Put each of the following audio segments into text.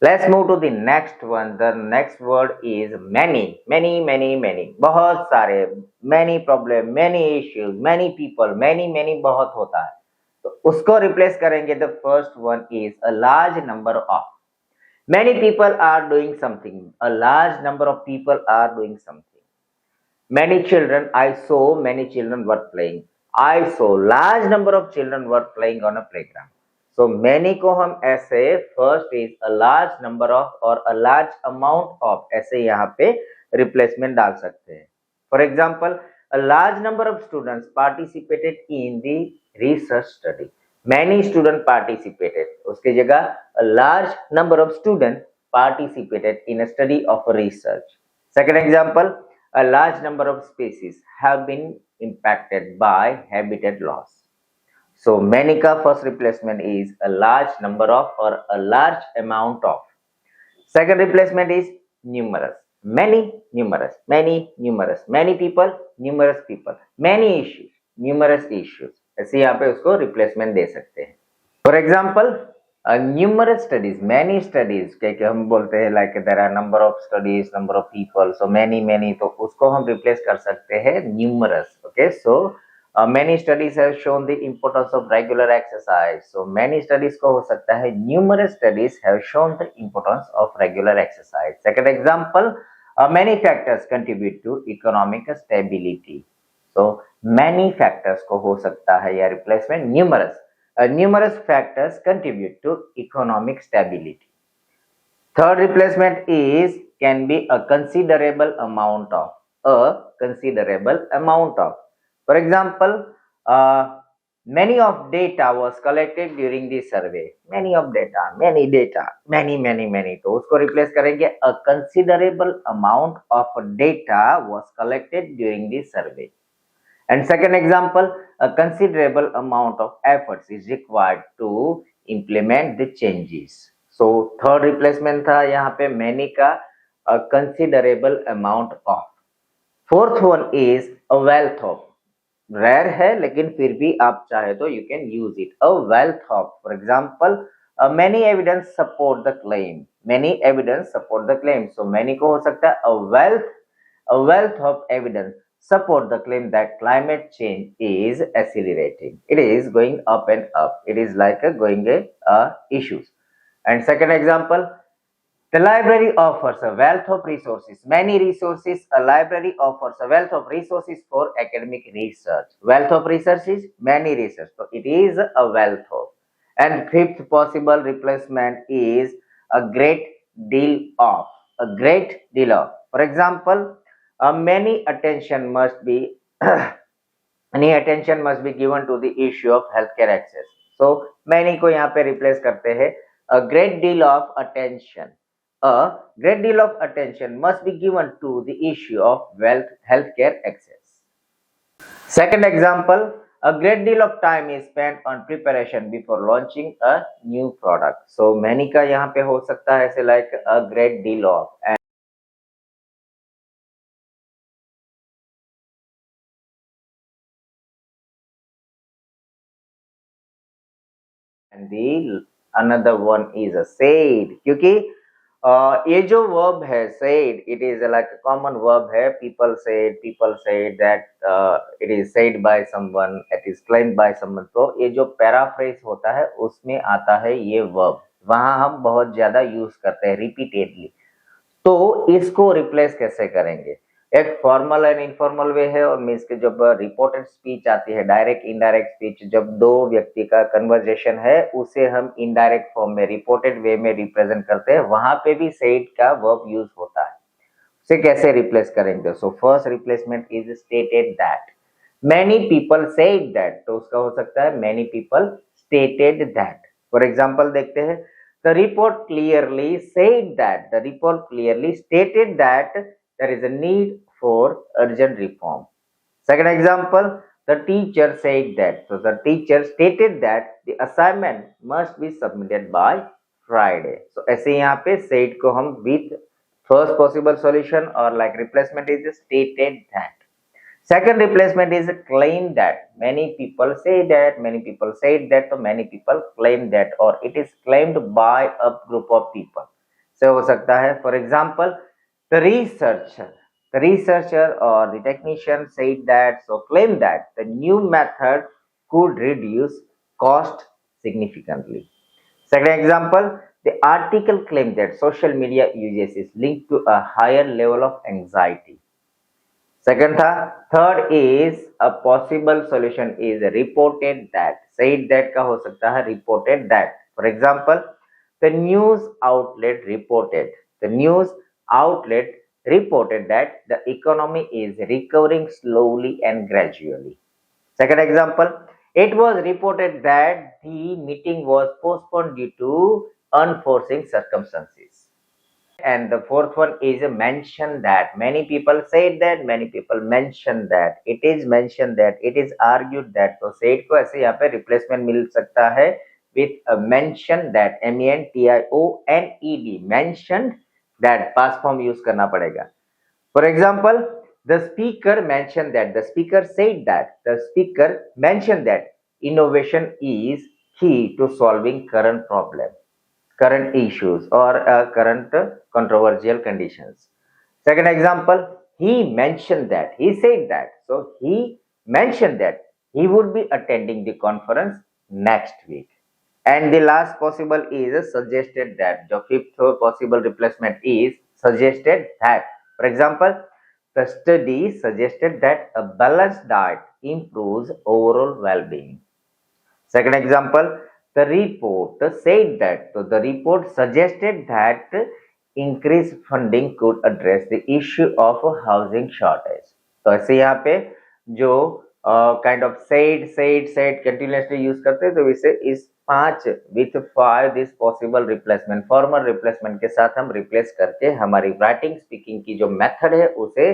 Let's move to the next one. The next word is many. Many, many, many. बहुत सारे, many problem, many issues, many people, many बहुत होता है. तो उसको replace करेंगे. The first one is a large number of. Many people are doing something. A large number of people are doing something. Many children, I saw many children were playing. I saw large number of children were playing on a playground. So many को हम ऐसे first is a large number of और a large amount of ऐसे यहाँ पे replacement डाल सकते हैं. For example, a large number of students participated in the research study. Many students participated. उसकी जगह a large number of students participated in a study of research. Second example, a large number of species have been impacted by habitat loss. So many ka first replacement is a large number of or a large amount of. Second replacement is numerous. Many, numerous. Many, numerous. Many people, numerous people. Many issues, numerous issues. ऐसे यहाँ पे उसको replacement दे सकते हैं. For example, numerous studies, many studies, कि हम बोलते हैं like there are number of studies, number of people, so many, तो उसको हम replace कर सकते हैं numerous. Okay, so many studies have shown the importance of regular exercise. So many studies को हो सकता है numerous studies have shown the importance of regular exercise. Second example, many factors contribute to economic stability. So many factors को हो सकता है या replacement numerous. Numerous factors contribute to economic stability. Third replacement is can be a considerable amount of. A considerable amount of. For example, many of data was collected during the survey. Many of data, many data, many. तो उसको replace करेंगे a considerable amount of data was collected during the survey. And second example, a considerable amount of efforts is required to implement the changes. So third replacement था यहाँ पे many का a considerable amount of. Fourth one is a wealth of. Rare है लेकिन फिर भी आप चाहे तो you can use it. A wealth of. For example, many evidence support the claim. Many evidence support the claim. So many को हो सकता है a wealth of evidence support the claim that climate change is accelerating. It is going up and up. It is like going issues. And second example, the library offers a wealth of resources, many resources. A library offers a wealth of resources for academic research. Wealth of resources, many research. So it is a wealth of. And fifth possible replacement is a great deal of. A great deal of. For example, many attention must be any attention must be given to the issue of healthcare access. So many को यहाँ पे replace करते हैं a great deal of attention. A great deal of attention must be given to the issue of healthcare access. Second example, a great deal of time is spent on preparation before launching a new product. So many का यहाँ पे हो सकता है ऐसे like a great deal of. And the another one is a said, क्योंकि ये जो verb है said, it is like a common verb है. People said that it is said by someone, it is claimed by someone. तो ये जो paraphrase होता है उसमें आता है ये verb. वहां हम बहुत ज्यादा यूज करते हैं repeatedly. तो इसको रिप्लेस कैसे करेंगे? एक फॉर्मल एंड इनफॉर्मल वे है और मीन्स के जब रिपोर्टेड स्पीच आती है, डायरेक्ट इनडायरेक्ट स्पीच, जब दो व्यक्ति का कन्वर्जेशन है उसे हम इनडायरेक्ट फॉर्म में रिपोर्टेड वे में रिप्रेजेंट करते हैं, वहां पे भी सेड का वर्ब यूज होता है. उसे कैसे रिप्लेस करेंगे? So first replacement is stated that. Many people said that, तो उसका हो सकता है many people stated that. For example देखते हैं, the report clearly said that, the report clearly stated that there is a need for urgent reform. Second example, the teacher said that, so the teacher stated that the assignment must be submitted by Friday. So ऐसे यहाँ पे said को हम with first possible solution or like replacement is stated that. Second replacement is claim that. Many people say that, many people said that, so many people claim that, or it is claimed by a group of people. से हो सकता है. For example, the researcher or the technician said that, so claim that the new method could reduce cost significantly. Second example, the article claimed that social media usage is linked to a higher level of anxiety. Second था, third is a possible solution is reported that. Said that का हो सकता है reported that. For example, the news outlet reported. The news outlet reported that the economy is recovering slowly and gradually. Second example, it was reported that the meeting was postponed due to unforeseen circumstances. And the fourth one is mention that. Many people said that, many people mentioned that, it is mentioned that, it is argued that. तो said को ऐसे यहाँ पे replacement मिल सकता है with a mention that, mentioned, mentioned that, past form use करना पड़ेगा. For example, the speaker mentioned that, the speaker said that, the speaker mentioned that innovation is key to solving current problems, current issues, or current controversial conditions. Second example, he mentioned that, he said that. So he mentioned that he would be attending the conference next week. And the last possible is suggested that. The fifth possible replacement is suggested that. For example, the study suggested that a balanced diet improves overall well-being. Second example, the report said that. So the report suggested that increased funding could address the issue of housing shortage. तो ऐसे यहाँ पे जो kind of said continuously use करते हैं, तो इसे इस 5 with 5 this possible replacement, formal replacement के साथ हम रिप्लेस करके हमारी राइटिंग स्पीकिंग की जो मेथड है उसे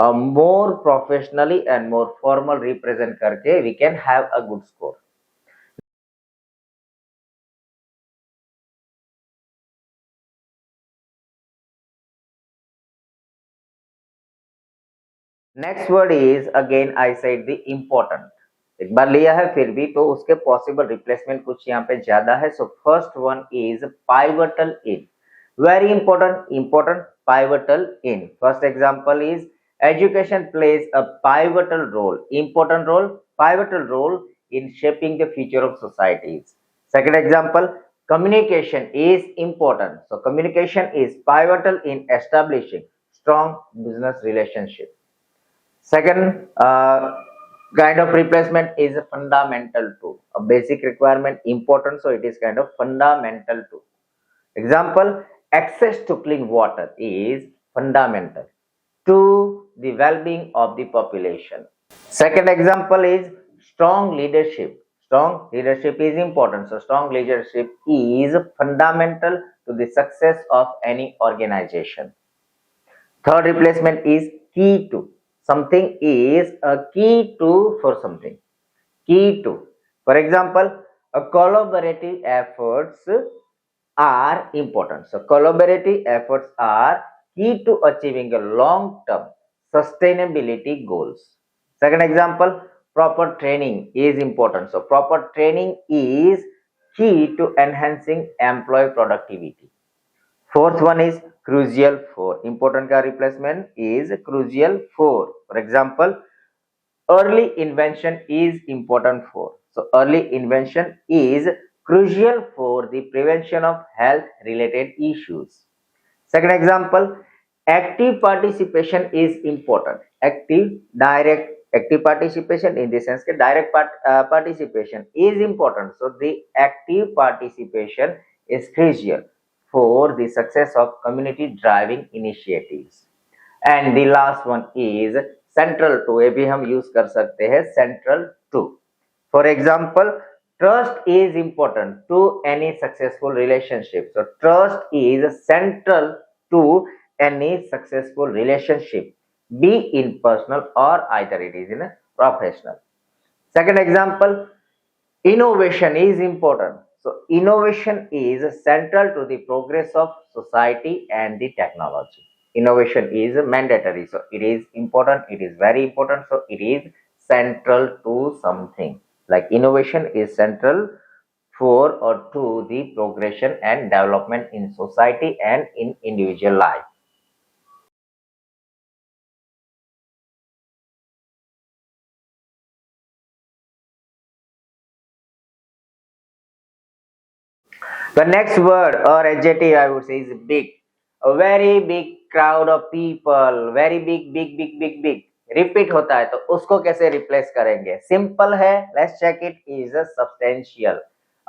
more professionally and more formal represent करके we can have a good score. Next word is again I said the important. एक बार लिया है फिर भी तो उसके पॉसिबल रिप्लेसमेंट कुछ यहाँ पे ज्यादा है. So first one is pivotal in. Very important pivotal in. First example is education plays a pivotal role, important role, pivotal role in shaping the future of societies. Second example, communication is important. So communication is pivotal in establishing strong business relationship. Second kind of replacement is fundamental to. A basic requirement important, so it is kind of fundamental to. Example, access to clean water is fundamental to the well-being of the population. Second example is strong leadership. Strong leadership is important, so strong leadership is fundamental to the success of any organization. Third replacement is key to. Something is a key to for something. Key to. For example, a collaborative efforts are important. So collaborative efforts are key to achieving a long-term sustainability goals. Second example, proper training is important. So proper training is key to enhancing employee productivity. Fourth one is crucial for. Important का replacement is crucial for. For example, early invention is important for. So early invention is crucial for the prevention of health related issues. Second example, active participation is important. Active participation in the sense that direct participation is important. So the active participation is crucial for the success of community driving initiatives. And the last one is central to. ये भी हम use कर सकते हैं central to. For example, trust is important to any successful relationship. So trust is central to any successful relationship, be in personal or either it is in a professional. Second example, innovation is important. So innovation is central to the progress of society and the technology. Innovation is mandatory. So it is important. It is very important. So it is central to something. Like innovation is central for or to the progression and development in society and in individual life. The next word or adjective I would say is big. A very big crowd of people, very big, big, big, big, big. Repeat होता है तो उसको कैसे replace करेंगे? Simple है, let's check it. Is a substantial.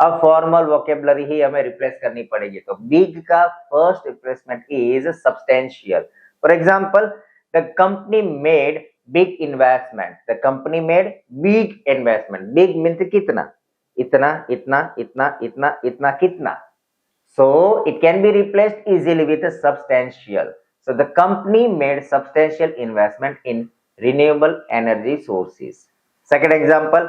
अब formal vocabulary ही हमें रिप्लेस करनी पड़ेगी. तो बिग का first replacement is substantial. For example, the company made big investment. The company made big investment. Big means कितना? इतना, इतना, इतना, इतना, इतना, कितना. So it can be replaced easily with a substantial. So the company made substantial investment in renewable energy sources. Second example,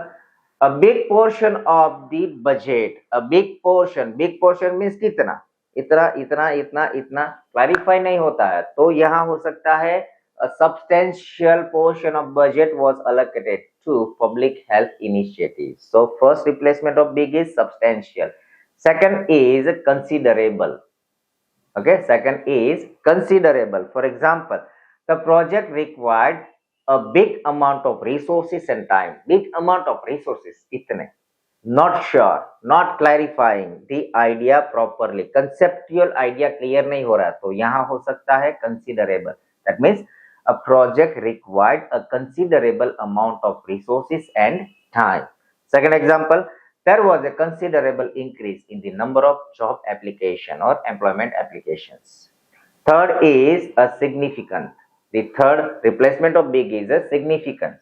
a big portion of the budget. A big portion. Big portion means कितना? इतना, इतना, इतना, इतना. Clarify नहीं होता है तो यहाँ हो सकता है a substantial portion of budget was allocated to public health initiatives. So first replacement of big is substantial. Second is considerable. Okay, second is considerable. For example, the project required a big amount of resources and time. Big amount of resources, itne. Not sure, not clarifying the idea properly. Conceptual idea clear नहीं हो रहा तो यहाँ हो सकता है considerable. That means a project required a considerable amount of resources and time. Second example, there was a considerable increase in the number of job application or employment applications. Third is a significant. The third replacement of big is a significance.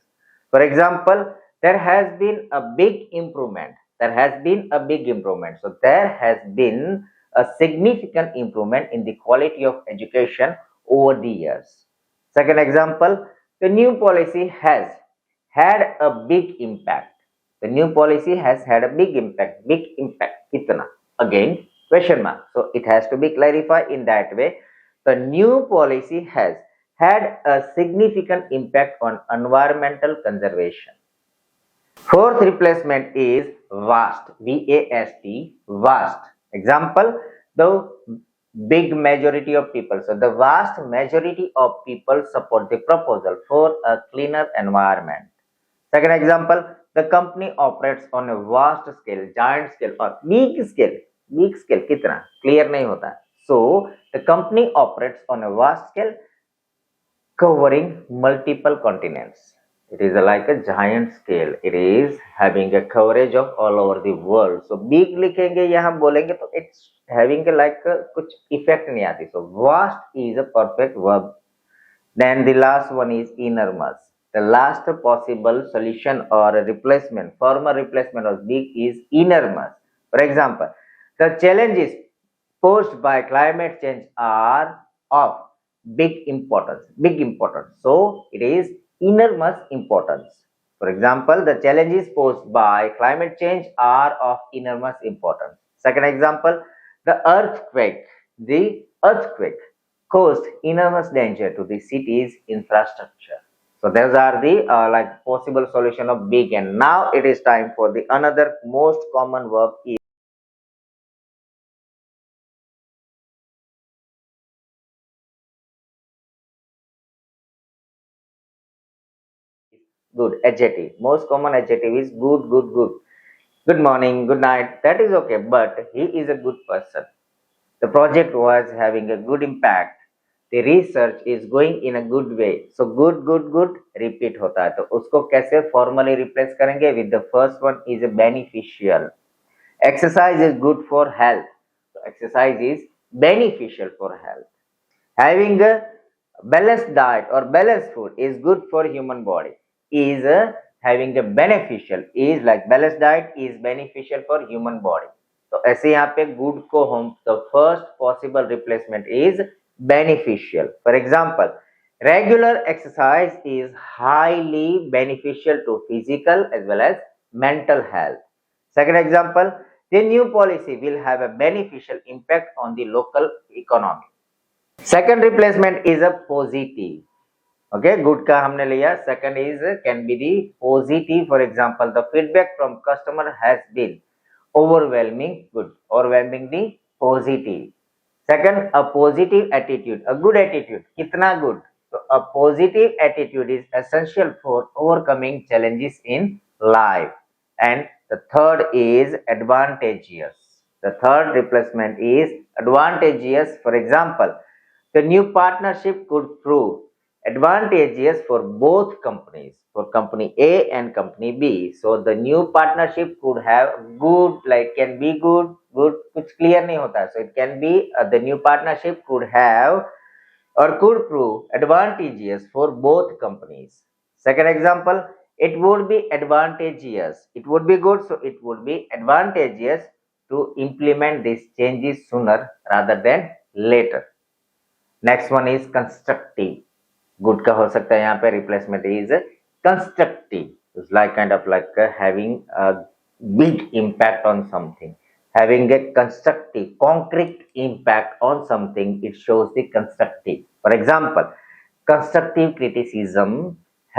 For example, there has been a big improvement. There has been a big improvement. So there has been a significant improvement in the quality of education over the years. Second example, the new policy has had a big impact. The new policy has had a big impact. Big impact, kitna? Again, question mark. So it has to be clarified in that way. The new policy has had a significant impact on environmental conservation. Fourth replacement is vast. V-A-S-T, vast. Example, the big majority of people. So the vast majority of people support the proposal for a cleaner environment. Second example, the company operates on a vast scale, giant scale or big scale. Big scale कितना? Clear नहीं होता. So the company operates on a vast scale covering multiple continents. It is like a giant scale. It is having a coverage of all over the world. So big लिखेंगे यहाँ बोलेंगे तो it's having a like कुछ effect नहीं आती. So vast is a perfect verb. Then the last one is enormous. The last possible solution or a replacement, former replacement of big is enormous. For example, the challenges posed by climate change are of big importance. Big importance. So it is enormous importance. For example, the challenges posed by climate change are of enormous importance. Second example, the earthquake. The earthquake caused enormous danger to the city's infrastructure. So those are the like possible solution of big. And now it is time for the another most common verb is good. Adjective. Most common adjective is good, good, good. Good morning, good night. That is okay, but he is a good person. The project was having a good impact. The research is going in a good way. So good, good, good repeat होता है. तो उसको कैसे formally replace करेंगे? With the first one is a beneficial. Exercise is good for health. So exercise is beneficial for health. Having a balanced diet or balanced food is good for human body. Is having a beneficial is like balanced diet is beneficial for human body. तो ऐसे यहाँ पे good को हम the first possible replacement is beneficial. For example, regular exercise is highly beneficial to physical as well as mental health. Second example, the new policy will have a beneficial impact on the local economy. Second replacement is a positive. Okay, good का हमने लिया. Second is can be the positive. For example, the feedback from customer has been overwhelming good, overwhelmingly positive. Second, a positive attitude, a good attitude. Kitna good? So a positive attitude is essential for overcoming challenges in life. And the third is advantageous. The third replacement is advantageous. For example, the new partnership could prove advantageous for both companies, for company A and company B. So the new partnership could have good, like can be good, good कुछ clear नहीं होता. So it can be the new partnership could have or could prove advantageous for both companies. Second example, it would be advantageous. It would be good, so it would be advantageous to implement these changes sooner rather than later. Next one is constructive. Good का हो सकता है यहाँ पे replacement is constructive, like kind of like having a big impact on something, having a constructive concrete impact on something, it shows the constructive. For example, constructive criticism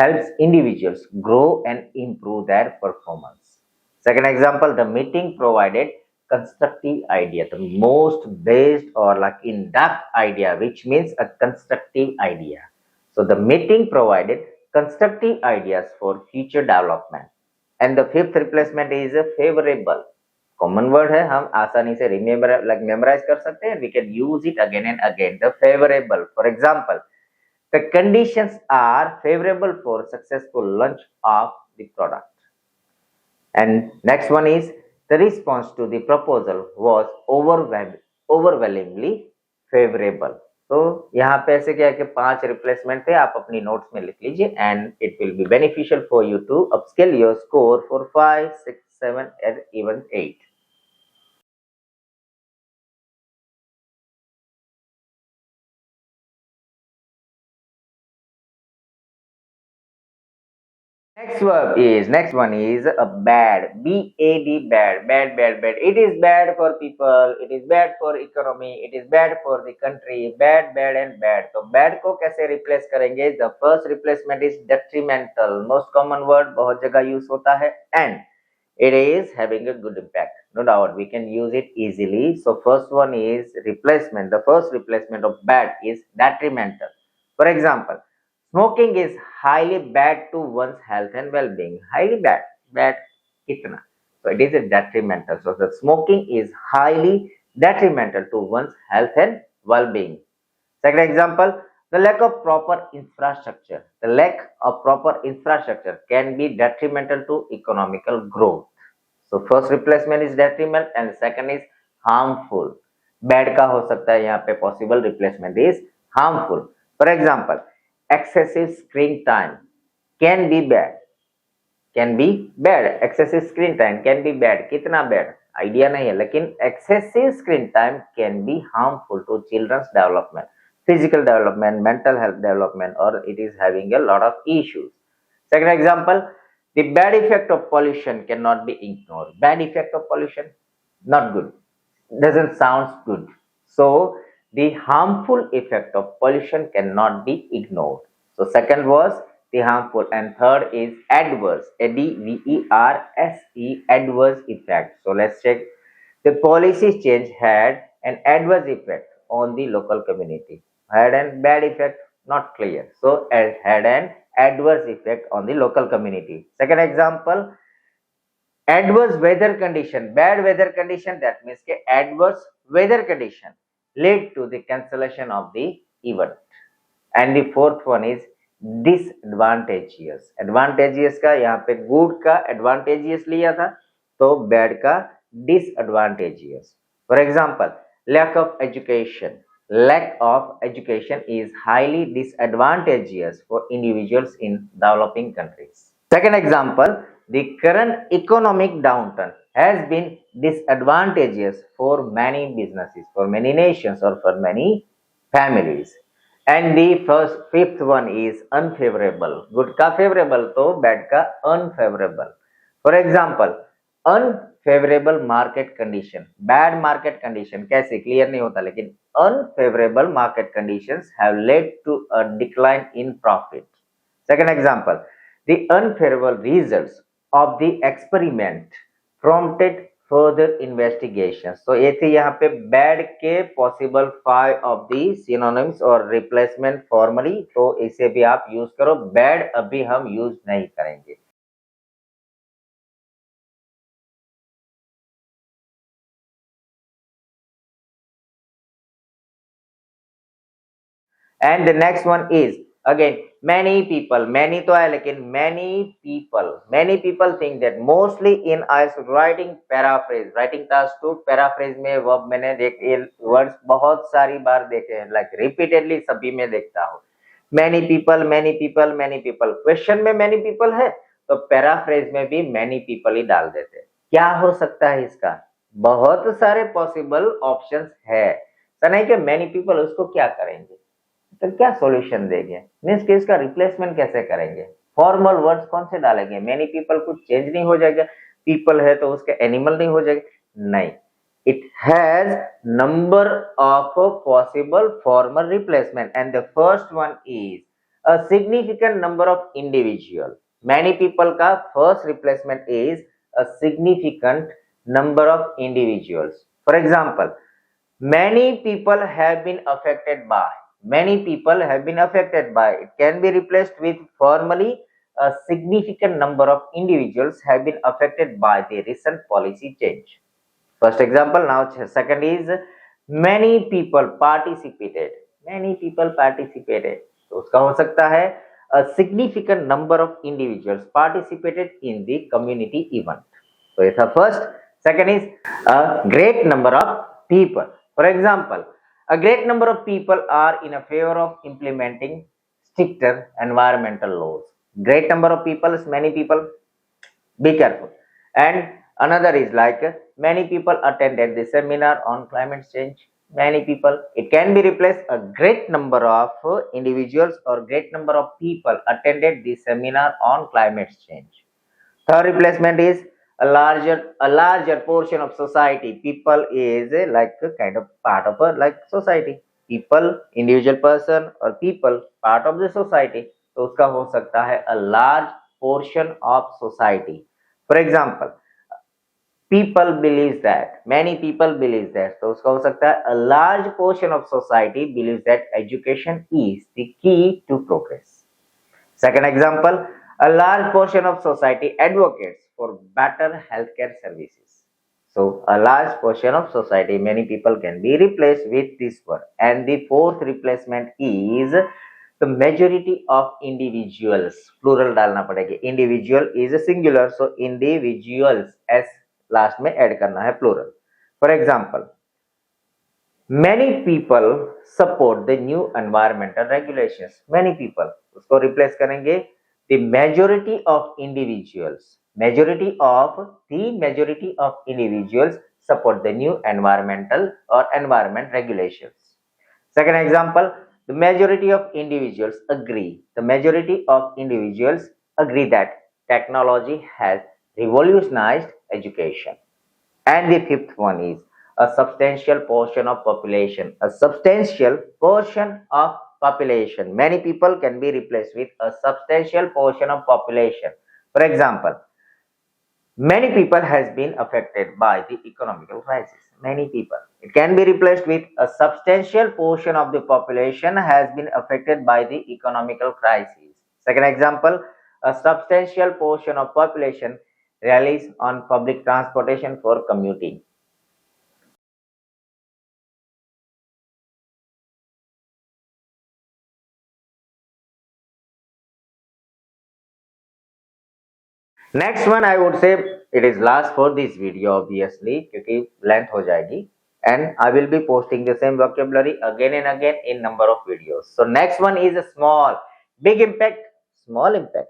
helps individuals grow and improve their performance. Second example, the meeting provided constructive idea, the most based or like in-depth idea, which means a constructive idea. So the meeting provided constructive ideas for future development. And the fifth replacement is a favorable. Common word है, हम आसानी से remember like memorise कर सकते हैं. We can use it again and again. The favourable, for example, the conditions are favourable for successful launch of the product. And next one is the response to the proposal was overwhelmingly favourable. तो यहाँ पे ऐसे क्या है कि 5 replacement थे, आप अपनी नोट्स में लिख लीजिए and it will be beneficial for you to upskill your score for 5, 6, 7 and even 8. Next one is a bad, B-A-D, bad, bad, bad, bad. It is bad for people, it is bad for economy, it is bad for the country, bad, bad and bad. तो bad को कैसे replace करेंगे? The first replacement is detrimental, most common word, बहुत जगह use होता है, and it is having a good impact. No doubt, we can use it easily. So first one is replacement. The first replacement of bad is detrimental. For example, smoking is highly bad to one's health and well-being. Highly bad. Bad kitna? So it is a detrimental. So the smoking is highly detrimental to one's health and well-being. Second example, the lack of proper infrastructure. The lack of proper infrastructure can be detrimental to economical growth. So first replacement is detrimental and second is harmful. Bad का हो सकता है यहाँ पे possible replacement is harmful. For example, excessive screen time can be bad. Can be bad. Excessive screen time can be bad. कितना bad? Idea नहीं है, लेकिन excessive screen time can be harmful to children's development, physical development, mental health development, or it is having a lot of issues. Second example, the bad effect of pollution cannot be ignored. Bad effect of pollution, not good. Doesn't sound good. So the harmful effect of pollution cannot be ignored. So second was the harmful, and third is adverse. A-D-V-E-R-S-E, adverse effect. So let's check. The policy change had an adverse effect on the local community. Had an bad effect, not clear. So it had an adverse effect on the local community. Second example, adverse weather condition. Bad weather condition, that means के adverse weather condition led to the cancellation of the event. And the fourth one is disadvantageous. Advantageous का यहाँ पे good का advantageous लिया था, तो bad का disadvantageous. For example, lack of education. Lack of education is highly disadvantageous for individuals in developing countries. Second example, the current economic downturn has been disadvantageous for many businesses, for many nations, or for many families. And the fifth one is unfavorable. Good का favorable, तो bad का unfavorable. For example, unfavorable market condition. Bad market condition कैसे clear नहीं होता, लेकिन unfavorable market conditions have led to a decline in profit. Second example, the unfavorable results of the experiment prompted further investigation. So ये थे यहाँ पे bad के possible 5 of the synonyms और replacement formally. तो इसे भी आप use करो. Bad अभी हम use नहीं करेंगे. And the next one is again many people. Many तो है लेकिन many people think that mostly in IELTS writing paraphrase. Writing task 2 paraphrase में verb मैंने ये words बहुत सारी बार देखे हैं, like repeatedly सभी में देखता हूँ. many people question में many people है तो paraphrase में भी many people ही डाल देते हैं. क्या हो सकता है इसका? बहुत सारे possible options है. तो नहीं कि many people उसको क्या करेंगे, तो क्या सॉल्यूशन देंगे, मीन्स कि इसका रिप्लेसमेंट कैसे करेंगे, फॉर्मल वर्ड्स कौन से डालेंगे, मेनी पीपल कुछ चेंज नहीं हो जाएगा, पीपल है तो उसके एनिमल नहीं हो जाएगा, नहीं, it has number of possible formal replacement and the first one is a significant number of individual. Many people का first replacement is a significant number of individuals. For example, many people have been affected by. Many people have been affected by. It can be replaced with formally a significant number of individuals have been affected by the recent policy change. First example. Now second is many people participated. Many people participated. तो उसका हो सकता है a significant number of individuals participated in the community event. So it's a first. Second is a great number of people. For example, a great number of people are in a favor of implementing stricter environmental laws. Great number of people is many people. Be careful. And another is like many people attended the seminar on climate change. Many people. It can be replaced a great number of individuals or great number of people attended the seminar on climate change. Third replacement is a larger portion of society. People is like a kind of part of a like society. People, individual person or people part of the society. तो उसका हो सकता है a large portion of society. For example, people believes that, many people believes that. तो उसका हो सकता है a large portion of society believes that education is the key to progress. Second example, a large portion of society advocates for better healthcare services. So, a large portion of society, many people can be replaced with this word. And the fourth replacement is the majority of individuals. Plural डालना पड़ेगा. Individual is a singular, so individuals as last में add करना है plural. For example, many people support the new environmental regulations. Many people, उसको replace करेंगे the majority of individuals. Majority of individuals support the new environmental or environment regulations. Second example, the majority of individuals agree. The majority of individuals agree that technology has revolutionized education. And the fifth one is a substantial portion of population. A substantial portion of population. Many people can be replaced with a substantial portion of population. For example, many people has been affected by the economical crisis. Many people. It can be replaced with a substantial portion of the population has been affected by the economical crisis. Second example, a substantial portion of population relies on public transportation for commuting. Next one I would say it is last for this video obviously क्योंकि length हो जाएगी, and I will be posting the same vocabulary again and again in number of videos. So next one is a small, big impact, small impact,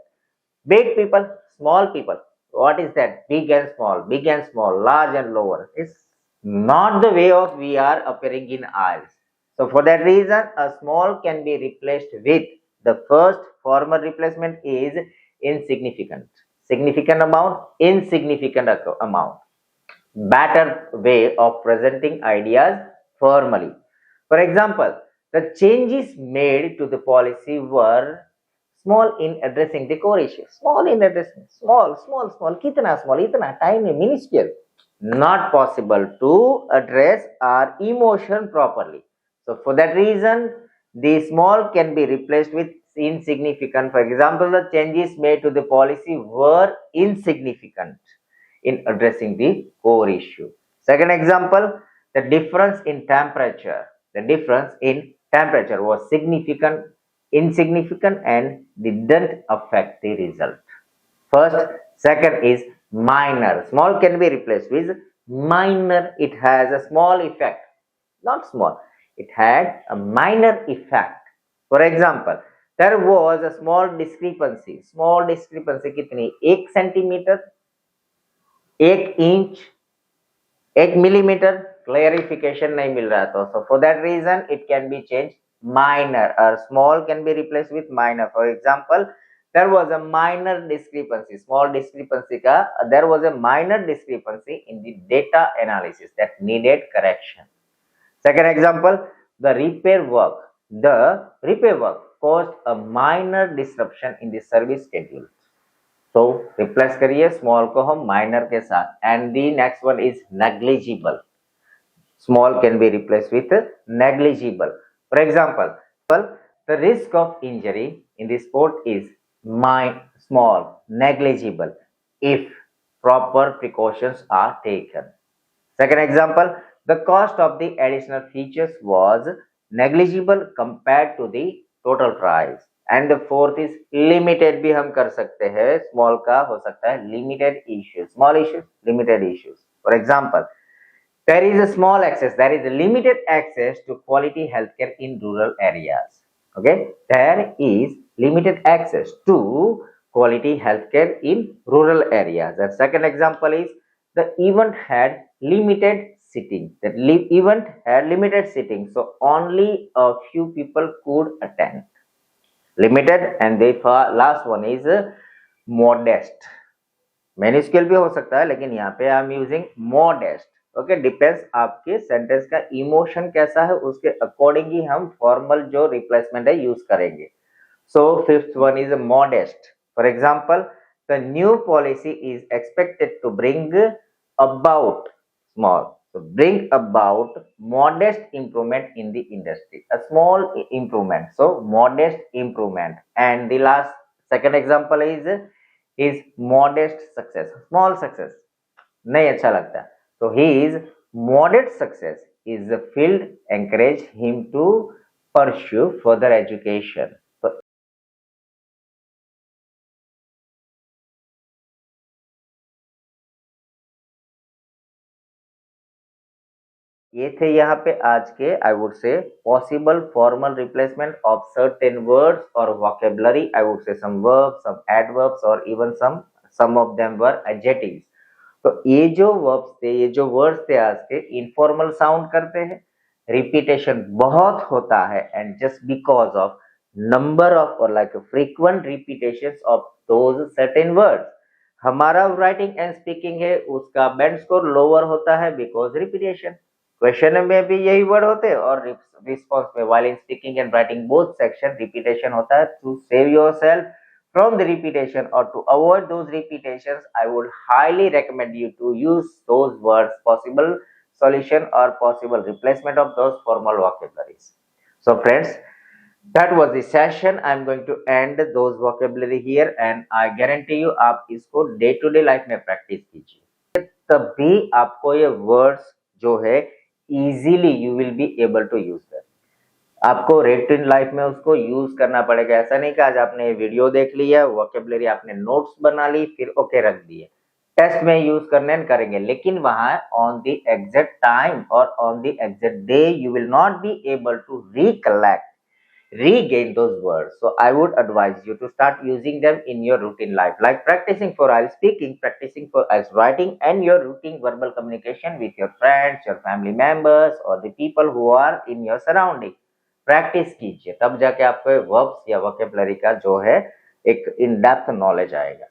big people, small people. What is that? Big and small, large and lower. It's not the way of we are appearing in IELTS. So for that reason, a small can be replaced with the first formal replacement is insignificant. Significant amount, insignificant amount. Better way of presenting ideas formally. For example, the changes made to the policy were small in addressing the core issues. Small in addressing. Small. कितना small? इतना tiny, minuscule. not possible to address our emotion properly. So for that reason, the small can be replaced with insignificant. For example, the changes made to the policy were insignificant in addressing the core issue. Second example, the difference in temperature. The difference in temperature was significant, insignificant, and didn't affect the result. First, second is minor. Small can be replaced with minor. It has a small effect. Not small. It had a minor effect. For example, there was a small discrepancy. Small discrepancy कितनी? 1 centimetre, 1 inch, 1 millimetre clarification नहीं मिल रहा था. So for that reason it can be changed minor, or small can be replaced with minor. For example, there was a minor discrepancy, small discrepancy ka, there was a minor discrepancy in the data analysis that needed correction. Second example, the repair work caused a minor disruption in the service schedule. So replace करिए small को हम minor के साथ. And the next one is negligible. Small can be replaced with negligible. For example, the risk of injury in the sport is small, negligible, if proper precautions are taken. Second example, the cost of the additional features was negligible compared to the total price. And the fourth is limited. भी हम कर सकते हैं, small का हो सकता है limited issues, small issues, limited issues. For example, there is a small access, there is a limited access to quality healthcare in rural areas. Okay, there is limited access to quality healthcare in rural areas. The second example is the event had limited sitting. That event had limited sitting, so only a few people could attend. Limited. And the last one is modest. मैन्युस्केल भी हो सकता है, लेकिन यहाँ पे I am using modest. Okay, depends आपके sentence का emotion कैसा है, उसके अकॉर्डिंग ही हम फॉर्मल जो रिप्लेसमेंट है यूज करेंगे. So fifth one is modest. For example, the new policy is expected to bring about small, so bring about modest improvement in the industry, a small improvement, so modest improvement. And the last second example is modest success, small success नहीं अच्छा लगता, so his modest success is the field encourage him to pursue further education. So ये थे यहाँ पे आज के I would say possible formal replacement of certain words और vocabulary. I would say some verbs, some adverbs, और even some of them were adjectives. तो ये जो वर्ब्स थे, ये जो वर्ड्स थे आज के, इनफॉर्मल साउंड करते हैं, रिपीटेशन बहुत होता है, and just because of number of और like frequent repetitions of those certain words, हमारा राइटिंग एंड स्पीकिंग है उसका बेंड स्कोर लोअर होता है बिकॉज रिपीटेशन. क्वेश्चन में भी यही वर्ड होते हैं और रिस्पॉन्स में, while in speaking and writing both section, repetition होता है. To save yourself from the repetition or to avoid those repetitions, I would highly recommend you to use those words, possible solution or possible replacement of those formal vocabularies. So friends, that was the session. I'm going to end those vocabulary here, and I guarantee you आप इसको day to day life में practice कीजिए, तभी आपको ये words जो है easily you will be able to use them. आपको रूटीन लाइफ में उसको यूज करना पड़ेगा. ऐसा नहीं कि आज आपने वीडियो देख लिया, वोकेबलरी आपने नोट्स बना ली, फिर ओके रख दिए, टेस्ट में यूज करने करेंगे, लेकिन वहां ऑन द एग्जैक्ट टाइम और on the exact day you will not be able to recollect, regain those words. So I would advise you to start using them in your routine life, like practicing for IELTS speaking, practicing for IELTS writing, and your routine verbal communication with your friends, your family members, or the people who are in your surrounding. Practice कीजिए, तब जाके आपको verbs या vocabulary का जो है एक in depth knowledge आएगा.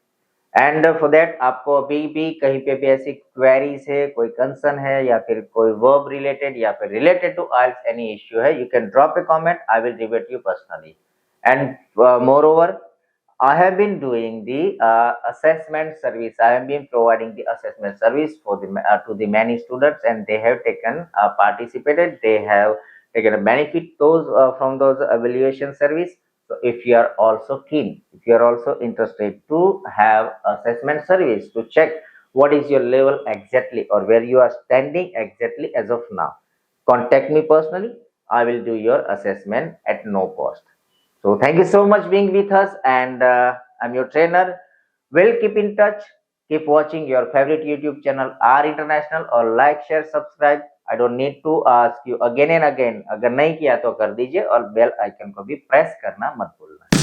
एंड फॉर दैट आपको अभी भी कहीं पे भी ऐसी क्वेरीज है, कोई कंसर्न है, या फिर कोई वर्ब रिलेटेड या फिर related to IELTS any issue है, you can drop a comment, I will revert you personally. And moreover I have been doing the assessment service. I have been providing the assessment service for the to the many students, and they have taken participated. They have taken a benefit those from those evaluation service. So, if you are also keen, if you are also interested to have assessment service to check what is your level exactly or where you are standing exactly as of now, contact me personally. I will do your assessment at no cost. So thank you so much being with us, and I'm your trainer. We'll keep in touch. Keep watching your favorite YouTube channel R International और like, share, subscribe. I don't need to ask you again and again. अगर नहीं किया तो कर दीजिए और bell icon को भी प्रेस करना मत भूलना.